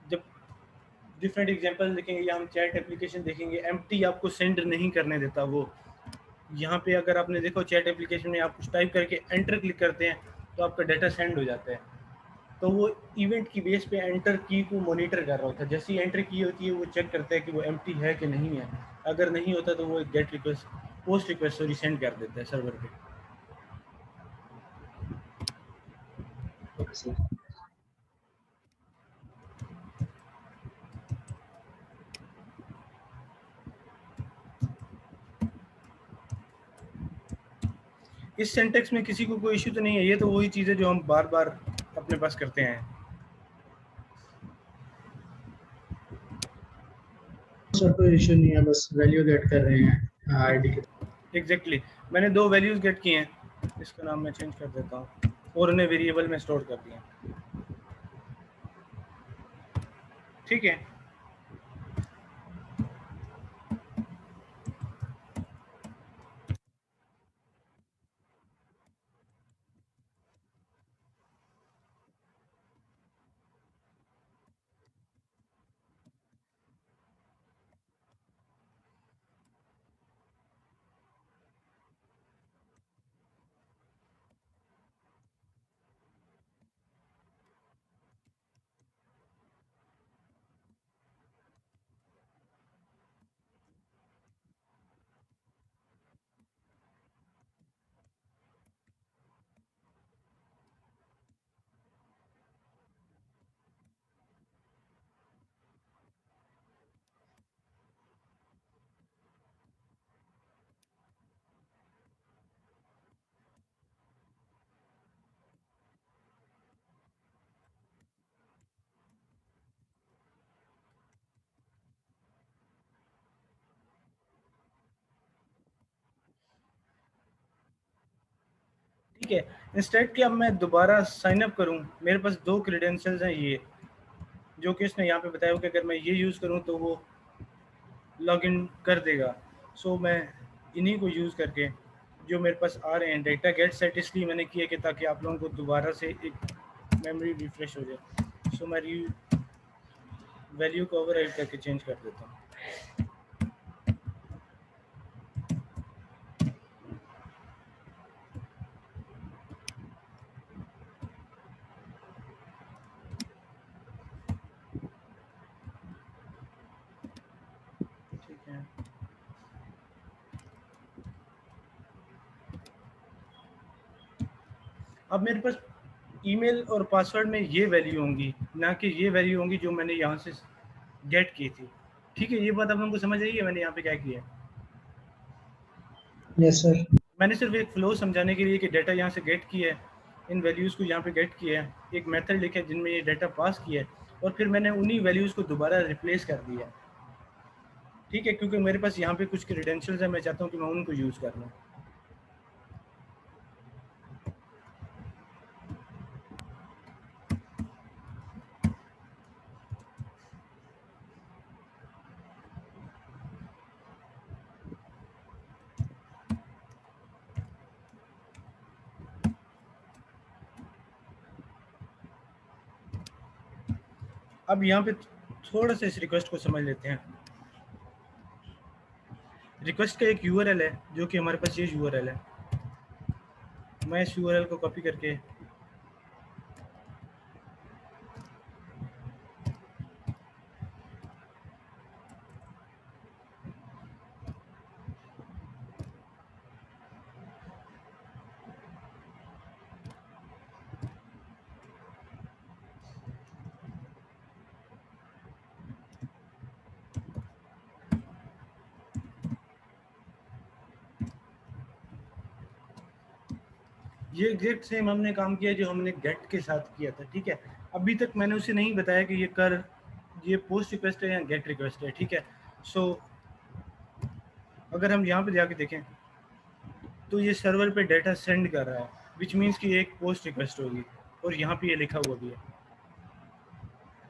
जब डिफरेंट एग्जांपल देखेंगे या हम चैट एप्लीकेशन देखेंगे, एम्प्टी आपको सेंड नहीं करने देता वो। यहाँ पे अगर आपने देखो चैट एप्लीकेशन में आप कुछ टाइप करके एंटर क्लिक करते हैं तो आपका डाटा सेंड हो जाता है। तो वो इवेंट की बेस पे एंटर की को मॉनिटर कर रहा होता है, जैसी एंटर की होती है वो चेक करता है कि वो एम्प्टी है कि नहीं है। अगर नहीं होता तो वो एक gate request post request sorry send कर देता है सर्वर पे। ओके सर, इस सिंटेक्स में किसी को कोई इशू तो नहीं है? ये तो वही चीज़ है जो हम बार बार अपने पास करते हैं। सर कोई इशू नहीं है, बस वैल्यू गेट कर रहे हैं आईडी के। एग्जैक्टली मैंने 2 वैल्यूज गेट किए हैं, इसका नाम मैं चेंज कर देता हूँ और उन्हें वेरिएबल में स्टोर कर दिया। ठीक है, ठीक है। इंस्टेड कि अब मैं दोबारा साइन अप करूँ, मेरे पास 2 क्रेडेंशियल्स हैं ये, जो कि इसने यहाँ पे बताया कि अगर मैं ये यूज़ करूँ तो वो लॉगिन कर देगा। सो मैं इन्हीं को यूज़ करके जो मेरे पास आ रहे हैं डेटा गेट सेट, इसलिए मैंने किया कि ताकि आप लोगों को दोबारा से एक मेमोरी रिफ्रेश हो जाए। सो मैं वैल्यू को ओवरराइड करके चेंज कर देता हूँ। ठीक है, अब मेरे पास ईमेल और पासवर्ड में ये वैल्यू होंगी, ना कि ये वैल्यू होंगी जो मैंने यहाँ से गेट की थी। ठीक है, ये बात आप लोगों को समझ आई है मैंने यहाँ पे क्या किया है? यस सर, मैंने सिर्फ एक फ्लो समझाने के लिए कि डाटा यहाँ से गेट किया है, इन वैल्यूज़ को यहाँ पे गेट किया है, एक मेथड लिखा है जिनमें ये डाटा पास किया है, और फिर मैंने उन्हीं वैल्यूज़ को दोबारा रिप्लेस कर दिया। ठीक है, क्योंकि मेरे पास यहाँ पे कुछ क्रेडेंशियल्स हैं, मैं चाहता हूँ कि मैं उनको यूज़ कर लूँ। अब यहाँ पे थोड़ा सा इस रिक्वेस्ट को समझ लेते हैं। रिक्वेस्ट का एक यूआरएल है जो कि हमारे पास ये यूआरएल है। मैं इस यूआरएल को कॉपी करके ये एग्जैक्ट सेम हमने काम किया जो हमने गेट के साथ किया था, ठीक है। अभी तक मैंने उसे नहीं बताया कि ये पोस्ट रिक्वेस्ट है या गेट रिक्वेस्ट है, ठीक है। सो अगर हम यहाँ पे जाके देखें तो ये सर्वर पे डाटा सेंड कर रहा है, विच मीन्स कि एक पोस्ट रिक्वेस्ट होगी, और यहाँ पे ये लिखा हुआ भी है,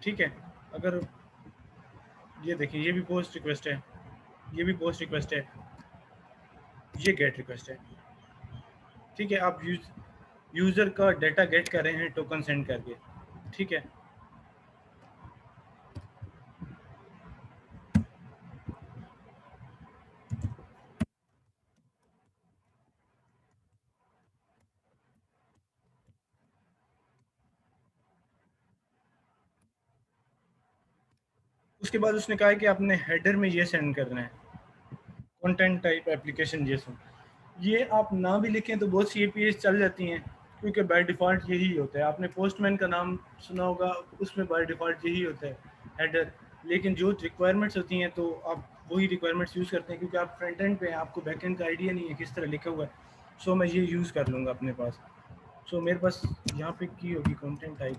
ठीक है। अगर ये देखें, ये भी पोस्ट रिक्वेस्ट है, ये भी पोस्ट रिक्वेस्ट है, ये गेट रिक्वेस्ट है, ठीक है। आप यूज़र का डाटा गेट कर रहे हैं टोकन सेंड करके, ठीक है। उसके बाद उसने कहा है कि आपने हेडर में ये सेंड करना है, कंटेंट टाइप एप्लीकेशन जेसन। ये आप ना भी लिखें तो बहुत सी एपीआई चल जाती हैं, क्योंकि बाय डिफ़ॉल्ट यही होता है। आपने पोस्टमैन का नाम सुना होगा, उसमें बाय डिफ़ॉल्ट यही होता है, हेडर। लेकिन जो रिक्वायरमेंट्स होती हैं तो आप वही रिक्वायरमेंट्स यूज़ करते हैं, क्योंकि आप फ्रंट एंड पे हैं, आपको बैक एंड का आइडिया नहीं है किस तरह लिखा हुआ है। सो मैं ये यूज़ कर लूँगा अपने पास। सो मेरे पास यहाँ पे की होगी कंटेंट टाइप,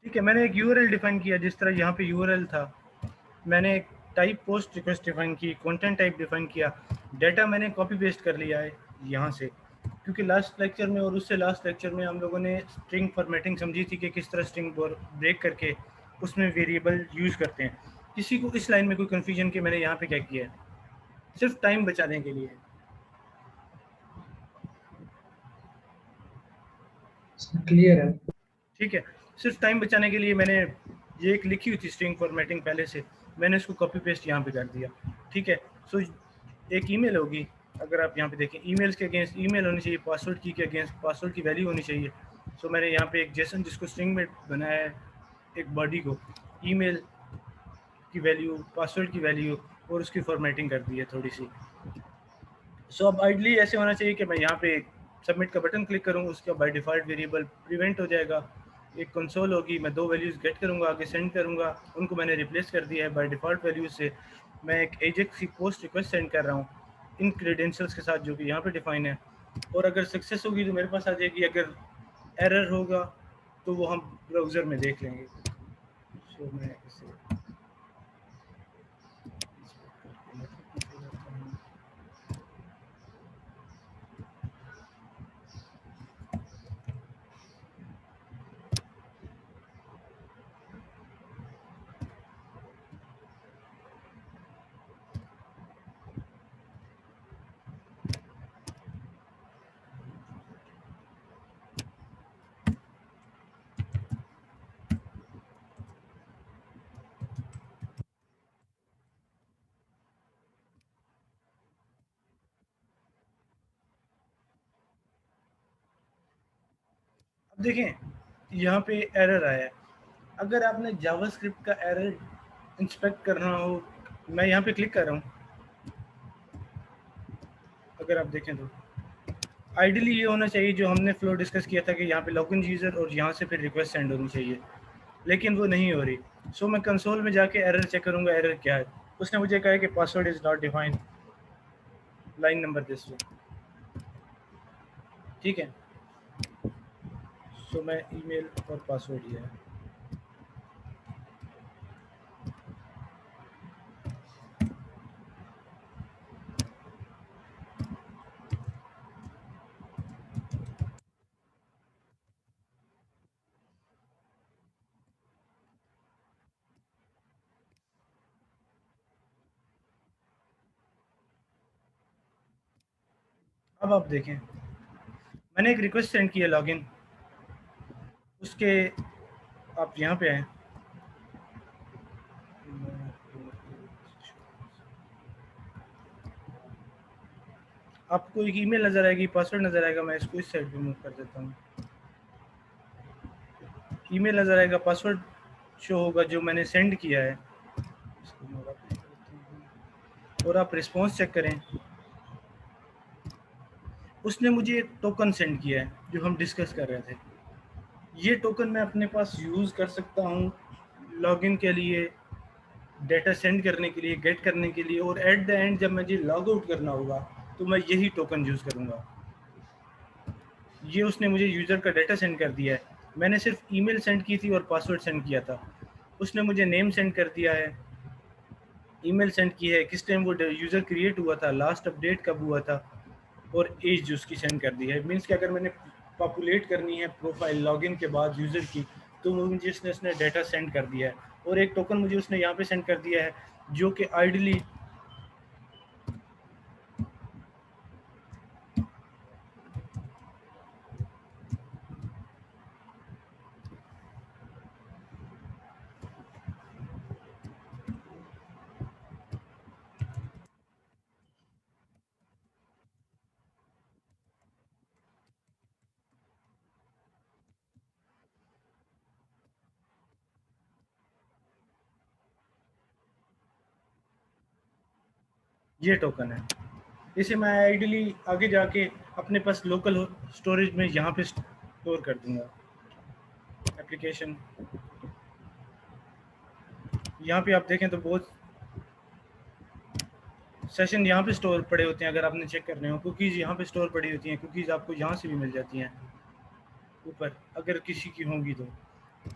ठीक है। मैंने एक यूआरएल डिफाइन किया, जिस तरह यहाँ पे यूआरएल था। मैंने एक टाइप पोस्ट रिक्वेस्ट डिफाइन की, कंटेंट टाइप डिफाइन किया, डाटा मैंने कॉपी पेस्ट कर लिया है यहाँ से, क्योंकि लास्ट लेक्चर में और उससे लास्ट लेक्चर में हम लोगों ने स्ट्रिंग फॉर्मेटिंग समझी थी कि किस तरह स्ट्रिंग ब्रेक करके उसमें वेरिएबल यूज़ करते हैं। किसी को इस लाइन में कोई कन्फ्यूजन कि मैंने यहाँ पे क्या किया है, सिर्फ टाइम बचाने के लिए, क्लियर है। ठीक है। सिर्फ टाइम बचाने के लिए मैंने ये एक लिखी हुई थी स्ट्रिंग फॉर्मेटिंग पहले से, मैंने इसको कॉपी पेस्ट यहाँ पे कर दिया, ठीक है। सो एक ईमेल होगी, अगर आप यहाँ पे देखें, ईमेल्स के अगेंस्ट ईमेल होनी चाहिए, पासवर्ड की के अगेंस्ट पासवर्ड की वैल्यू होनी चाहिए। सो मैंने यहाँ पे एक जेसन जिसको स्ट्रिंग में बनाया है, एक बॉडी को ईमेल की वैल्यू, पासवर्ड की वैल्यू और उसकी फॉर्मेटिंग कर दी है थोड़ी सी। सो अब आइडली ऐसे होना चाहिए कि मैं यहाँ पे सबमिट का बटन क्लिक करूँ, उसका बाय डिफ़ॉल्ट वेरिएबल प्रिवेंट हो जाएगा, एक कंसोल होगी, मैं 2 वैल्यूज़ गेट करूँगा, आगे सेंड करूँगा, उनको मैंने रिप्लेस कर दिया है बाय डिफ़ॉल्ट वैल्यूज़ से। मैं एक एजेक्स की पोस्ट रिक्वेस्ट सेंड कर रहा हूँ इन क्रेडेंशियल्स के साथ जो कि यहाँ पे डिफाइन है, और अगर सक्सेस होगी तो मेरे पास आ जाएगी, अगर एरर होगा तो वो हम ब्राउज़र में देख लेंगे। सो मैं इसे अब देखें यहाँ पे एरर आया है। अगर आपने जावास्क्रिप्ट का एरर इंस्पेक्ट करना हो, मैं यहाँ पे क्लिक कर रहा हूँ, अगर आप देखें तो आइडियली ये होना चाहिए जो हमने फ्लो डिस्कस किया था कि यहाँ पे लॉगिन यूज़र और यहाँ से फिर रिक्वेस्ट सेंड होनी चाहिए, लेकिन वो नहीं हो रही। सो मैं कंसोल में जाके एरर चेक करूँगा, एरर क्या है। उसने मुझे कहा कि password is not defined, line number this. ठीक है, सो मैं ईमेल और पासवर्ड दिया है। अब आप देखें, मैंने एक रिक्वेस्ट सेंड की है लॉगिन, उसके आप यहाँ पे आए, आपको एक ईमेल नज़र आएगी, पासवर्ड नज़र आएगा। मैं इसको इस साइड पे मूव कर देता हूँ। ईमेल नज़र आएगा, पासवर्ड शो होगा जो मैंने सेंड किया है, और आप रिस्पॉन्स चेक करें। उसने मुझे एक टोकन सेंड किया है जो हम डिस्कस कर रहे थे। ये टोकन मैं अपने पास यूज़ कर सकता हूँ लॉगिन के लिए, डेटा सेंड करने के लिए, गेट करने के लिए, और एट द एंड जब मुझे लॉग आउट करना होगा तो मैं यही टोकन यूज़ करूँगा। ये उसने मुझे यूज़र का डेटा सेंड कर दिया है। मैंने सिर्फ ईमेल सेंड की थी और पासवर्ड सेंड किया था। उसने मुझे नेम सेंड कर दिया है, ईमेल सेंड की है, किस टाइम वो यूज़र क्रिएट हुआ था, लास्ट अपडेट कब हुआ था, और एज उसकी सेंड कर दी है। मीन्स कि अगर मैंने पॉपुलेट करनी है प्रोफाइल लॉगिन के बाद यूज़र की, तो मुझे उसने डाटा सेंड कर दिया है। और एक टोकन मुझे उसने यहाँ पे सेंड कर दिया है जो कि आइडियली ये टोकन है। इसे मैं आइडियली आगे जाके अपने पास लोकल स्टोरेज में यहाँ पे स्टोर कर दूंगा। एप्लीकेशन, यहाँ पे आप देखें तो बहुत सेशन यहाँ पे स्टोर पड़े होते हैं। अगर आपने चेक करने हो, कुकीज़ यहाँ पे स्टोर पड़ी होती हैं। कुकीज़ आपको यहाँ से भी मिल जाती हैं ऊपर, अगर किसी की होंगी तो।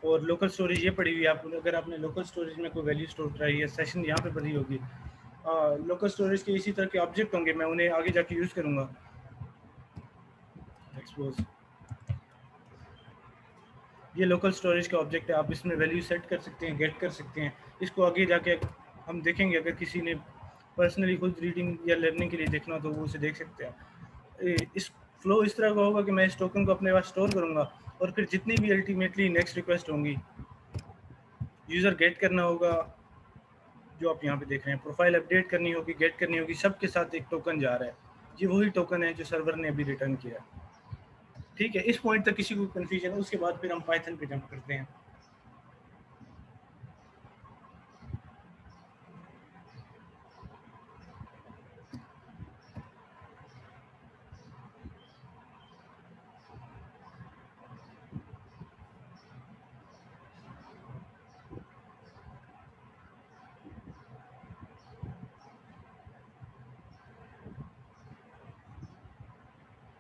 और लोकल स्टोरेज ये पड़ी हुई है। आप अगर आपने लोकल स्टोरेज में कोई वैल्यू स्टोर कराई है, सेशन यहाँ पे पड़ी होगी। लोकल स्टोरेज के इसी तरह के ऑब्जेक्ट होंगे, मैं उन्हें आगे जाके यूज़ करूँगा। एक्सपोज, ये लोकल स्टोरेज का ऑब्जेक्ट है। आप इसमें वैल्यू सेट कर सकते हैं, गेट कर सकते हैं। इसको आगे जाके हम देखेंगे, अगर किसी ने पर्सनली खुद रीडिंग या लर्निंग के लिए देखना तो वो उसे देख सकते हैं। इस फ्लो इस तरह का होगा कि मैं इस टोकन को अपने पास स्टोर करूँगा, और फिर जितनी भी अल्टीमेटली नेक्स्ट रिक्वेस्ट होंगी, यूज़र गेट करना होगा, जो आप यहाँ पे देख रहे हैं, प्रोफाइल अपडेट करनी होगी, गेट करनी होगी, सबके साथ एक टोकन जा रहा है। ये वही टोकन है जो सर्वर ने अभी रिटर्न किया। ठीक है, इस पॉइंट तक किसी को कन्फ्यूजन है? उसके बाद फिर हम पाइथन पे जंप करते हैं।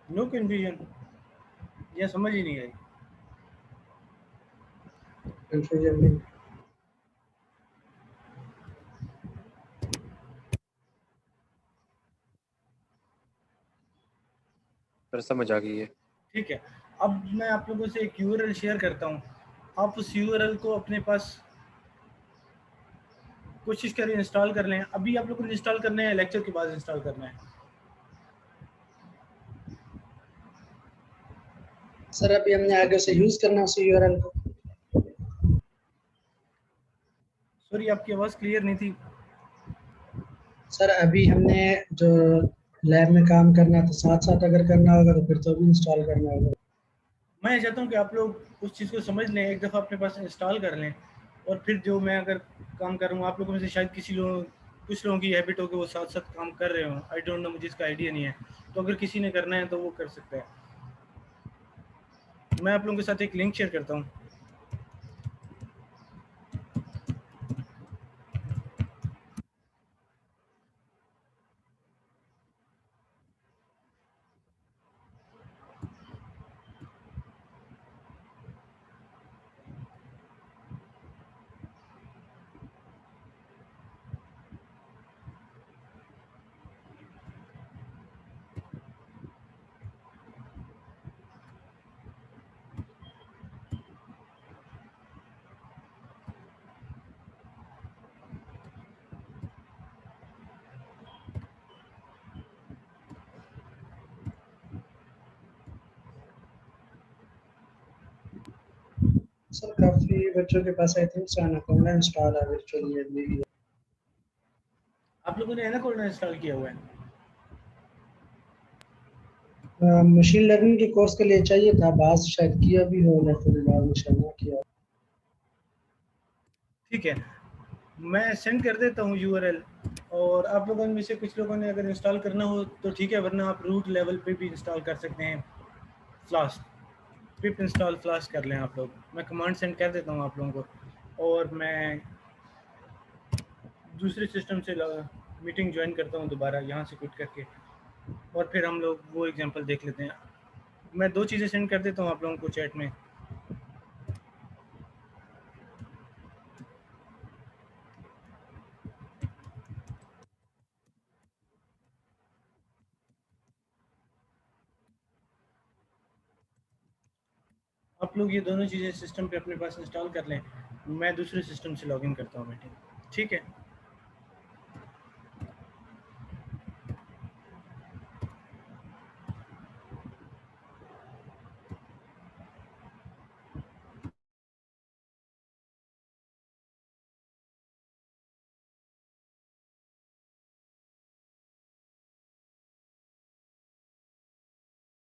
नो कन्फ्यूजन, यह समझ ही नहीं आई। कंफ्यूजन नहीं। सर समझ आ गई है। ठीक है, अब मैं आप लोगों से एक यूआरएल शेयर करता हूँ। आप उस यूआरएल को अपने पास कोशिश करें इंस्टॉल कर लें। अभी आप लोगों को इंस्टॉल करना है, लेक्चर के बाद इंस्टॉल करना है? सर अभी हमने आगे से यूज करना उस यूआरएल को। सॉरी, आपकी आवाज़ क्लियर नहीं थी। सर अभी हमने जो लैब में काम करना था, साथ साथ अगर करना होगा तो फिर तो भी इंस्टॉल करना होगा। मैं चाहता हूँ कि आप लोग उस चीज़ को समझ लें, एक दफ़ा अपने पास इंस्टॉल कर लें, और फिर जो मैं अगर काम करूँगा, आप लोगों में से शायद किसी लोग कुछ लोगों की हैबिट हो कि वो साथ साथ काम कर रहे हो, आई डोंट नो, मुझे इसका आइडिया नहीं है। तो अगर किसी ने करना है तो वो कर सकता है। मैं आप लोगों के साथ एक लिंक शेयर करता हूँ। सर काफी बच्चों के पास आई थिंक एनाकोंडा इंस्टॉल है वर्चुअली। आप लोगों ने एनाकोंडा इंस्टॉल किया हुआ है? मशीन लर्निंग के कोर्स के लिए चाहिए था, बात शायद किया भी हो ना, फिर बाद में शायद ना किया। ठीक है, मैं सेंड कर देता हूँ यूआरएल, और आप लोगों में से कुछ लोगों ने अगर इंस्टॉल करना हो तो ठीक है, वरना आप रूट लेवल पे भी इंस्टॉल कर सकते हैं। फ्लास्क पिप इंस्टॉल फ्लास्क कर लें आप लोग। मैं कमांड सेंड कर देता हूँ आप लोगों को, और मैं दूसरे सिस्टम से मीटिंग ज्वाइन करता हूँ दोबारा यहाँ से क्विट करके, और फिर हम लोग वो एग्जांपल देख लेते हैं। मैं 2 चीज़ें सेंड कर देता हूँ आप लोगों को चैट में। आप लोग ये दोनों चीज़ें सिस्टम पे अपने पास इंस्टॉल कर लें, मैं दूसरे सिस्टम से लॉगिन करता हूँ मीटिंग। ठीक है।